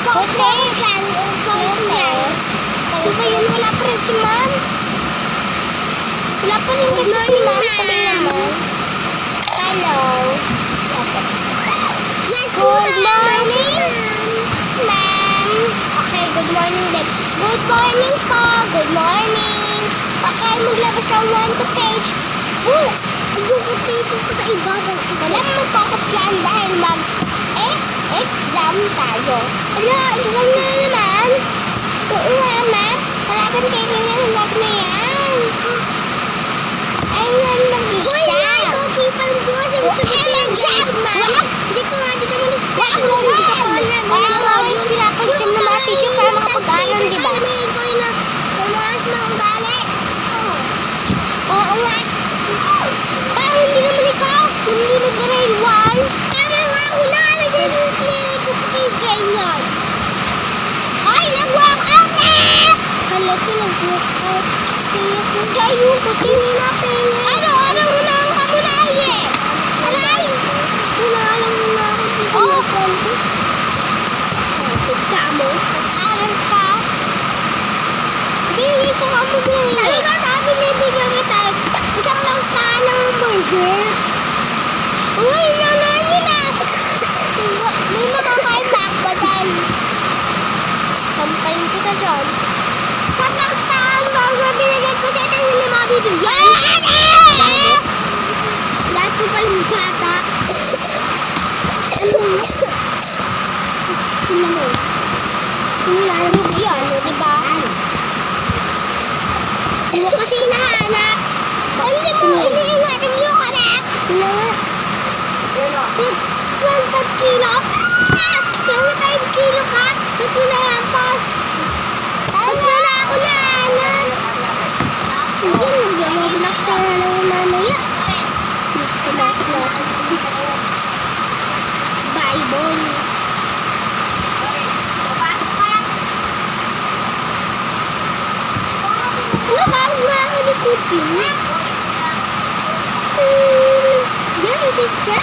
Okay. Ano ba yun? Wala pa rin si ma'am. Wala pa rin kasi si ma'am. Tabi naman. Hello. Yes, good morning, ma'am. Okay, good morning din. Good morning po. Good morning. Okay, maglabas ng 1 to page. Oh, yung dito ko sa ibabaw. Wala magkakopyan dahil exam tayo. Ala, exam na naman. Oo nga, ma'am. Wala kang tingin na na yan. Ayun, mag-exam. Hoy, lang ko. People ko. Mag-exam, ma'am. Hindi ko nga, dito mo discussion. Hindi ka pa wala. Kaya nga, pinapansin ng mga teacher para makapag-aral, di ba? Ko na pumakas na ugali. Oo nga. Parang hindi naman ikaw. Hindi na grade 1. Kaya nga, una ka nag-play ko pa kayo ganyan. Ay, nag-walk out na! Halata, nag-walk out. Tingnan ko, gayo ko. Tingnan na, tingnan. Ano muna ang kamulaye? Aray! Unalang muna ako dito. Oo. Pagka mo, pag-aral ka. Bili ko ka mo bili. Sabi ko, sabi nibigyan kita. Isang lang sa ng burger. Uy, yan na nila. May makakain na ako dyan. Sampayin kita dyan. Isang lang sa ng burger. Binigyan ko sa ito hindi mabibigyan. Lahat ko palang bata. Sila mo. Sila mo yan, diba? Hindi mo kasi hinahanap. Hindi mo iniingatan yung anak. Wala. 12 kilo. 25 kilo ka. Ba't mo na yan, boss? Ba't wala ako na, anak? Hindi, mag-blak sa ng mamaya. Gusto na ako. Bible. Ano ba ang mga kanikutin? Yan, sister.